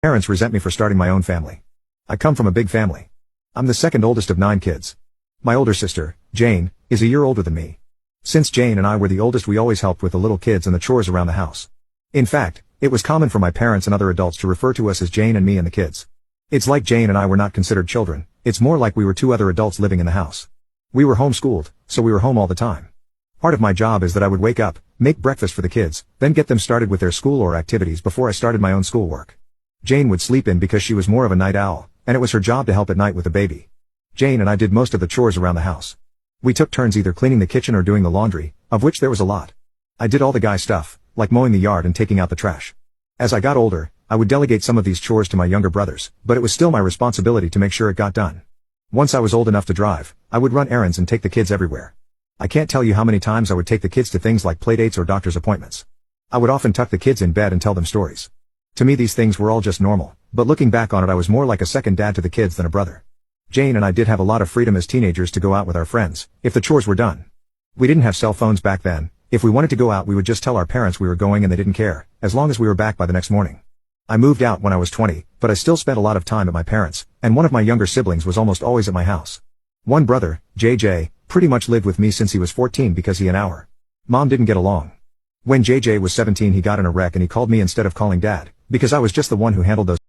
Parents resent me for starting my own family. I come from a big family. I'm the second oldest of 9 kids. My older sister, Jane, is a year older than me. Since Jane and I were the oldest, we always helped with the little kids and the chores around the house. In fact, it was common for my parents and other adults to refer to us as Jane and me and the kids. It's like Jane and I were not considered children, it's more like we were 2 other adults living in the house. We were homeschooled, so we were home all the time. Part of my job is that I would wake up, make breakfast for the kids, then get them started with their school or activities before I started my own schoolwork. Jane would sleep in because she was more of a night owl, and it was her job to help at night with the baby. Jane and I did most of the chores around the house. We took turns either cleaning the kitchen or doing the laundry, of which there was a lot. I did all the guy stuff, like mowing the yard and taking out the trash. As I got older, I would delegate some of these chores to my younger brothers, but it was still my responsibility to make sure it got done. Once I was old enough to drive, I would run errands and take the kids everywhere. I can't tell you how many times I would take the kids to things like playdates or doctor's appointments. I would often tuck the kids in bed and tell them stories. To me these things were all just normal, but looking back on it I was more like a second dad to the kids than a brother. Jane and I did have a lot of freedom as teenagers to go out with our friends, if the chores were done. We didn't have cell phones back then. If we wanted to go out we would just tell our parents we were going and they didn't care, as long as we were back by the next morning. I moved out when I was 20, but I still spent a lot of time at my parents', and one of my younger siblings was almost always at my house. One brother, JJ, pretty much lived with me since he was 14 because he and our mom didn't get along. When JJ was 17 he got in a wreck and he called me instead of calling dad, because I was just the one who handled those